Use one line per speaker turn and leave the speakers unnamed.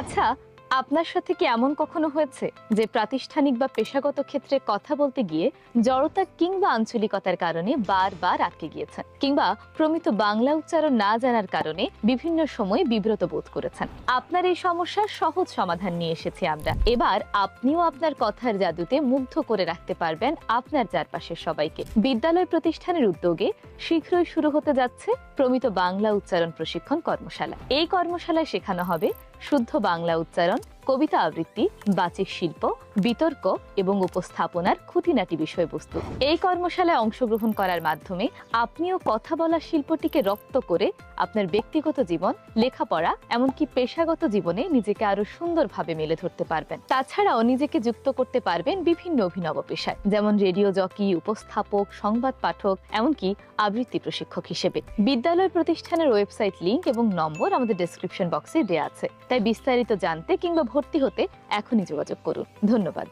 আচ্ছা, আপনার সাথে কি এমন কখনো হয়েছে যে প্রাতিষ্ঠানিক বা পেশাগত ক্ষেত্রে কথা বলতে গিয়ে জড়তা কিংবা আঞ্চলিকতার কারণে বারবার আটকে গিয়েছেন, কিংবা প্রমিত বাংলা উচ্চারণ না জানার কারণে বিভিন্ন সময় বিব্রত বোধ করেছেন? আপনার এই সমস্যার সহজ সমাধান নিয়ে এসেছি আমরা। এবার আপনিও আপনার কথার জাদুতে মুগ্ধ করে রাখতে পারবেন আপনার চারপাশের সবাইকে। বিদ্যালয় প্রতিষ্ঠানের উদ্যোগে শীঘ্রই শুরু হতে যাচ্ছে প্রমিত বাংলা উচ্চারণ প্রশিক্ষণ কর্মশালা। এই কর্মশালায় শেখানো হবে শুদ্ধ বাংলা উচ্চারণ, কবিতা আবৃত্তি, বাচিক শিল্প, বিতর্ক এবং উপস্থাপনার খুঁটিনাটি বিষয়বস্তু। এই কর্মশালায় অংশগ্রহণ করার মাধ্যমে আপনিও কথা বলা শিল্পটিকে রপ্ত করে আপনার ব্যক্তিগত জীবন, লেখাপড়া, এমনকি পেশাগত জীবনে নিজেকে আরো সুন্দরভাবে মেলে ধরতে পারবেন। তাছাড়াও নিজেকে যুক্ত করতে পারবেন বিভিন্ন অভিনব পেশায়, যেমন রেডিও জকি, উপস্থাপক, সংবাদ পাঠক, এমনকি আবৃত্তি প্রশিক্ষক হিসেবে। বিদ্যালয় প্রতিষ্ঠানের ওয়েবসাইট লিংক এবং নম্বর আমাদের ডেসক্রিপশন বক্সে দেওয়া আছে, তাই বিস্তারিত জানতে কিংবা ভর্তি হতে এখনই যোগাযোগ করুন। ধন্যবাদ।